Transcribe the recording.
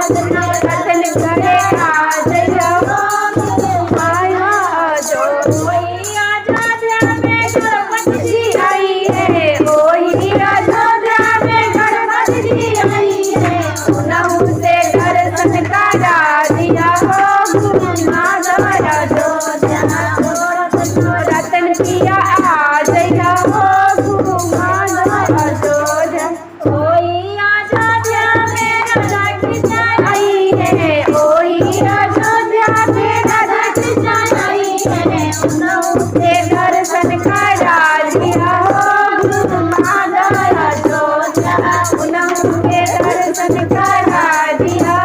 दर्शन करे आ जइया आया जो अयोध्या में गणपति जी आई है, ओही अयोध्या में गणपति जी आई है। उनहु से दर्शन करा दिया हो गुरु माधव अयोध्या, रतन पिया आ जइया हो गुरु माधव अयोध्या। ओही अयोध्या में राधा कृष्ण आई है, ओही अयोध्या में राधा कृष्ण आई है। उनहु से दर्शन करा दिया हो गुरु माधव अयोध्या, उनहु से दर्शन करा दिया।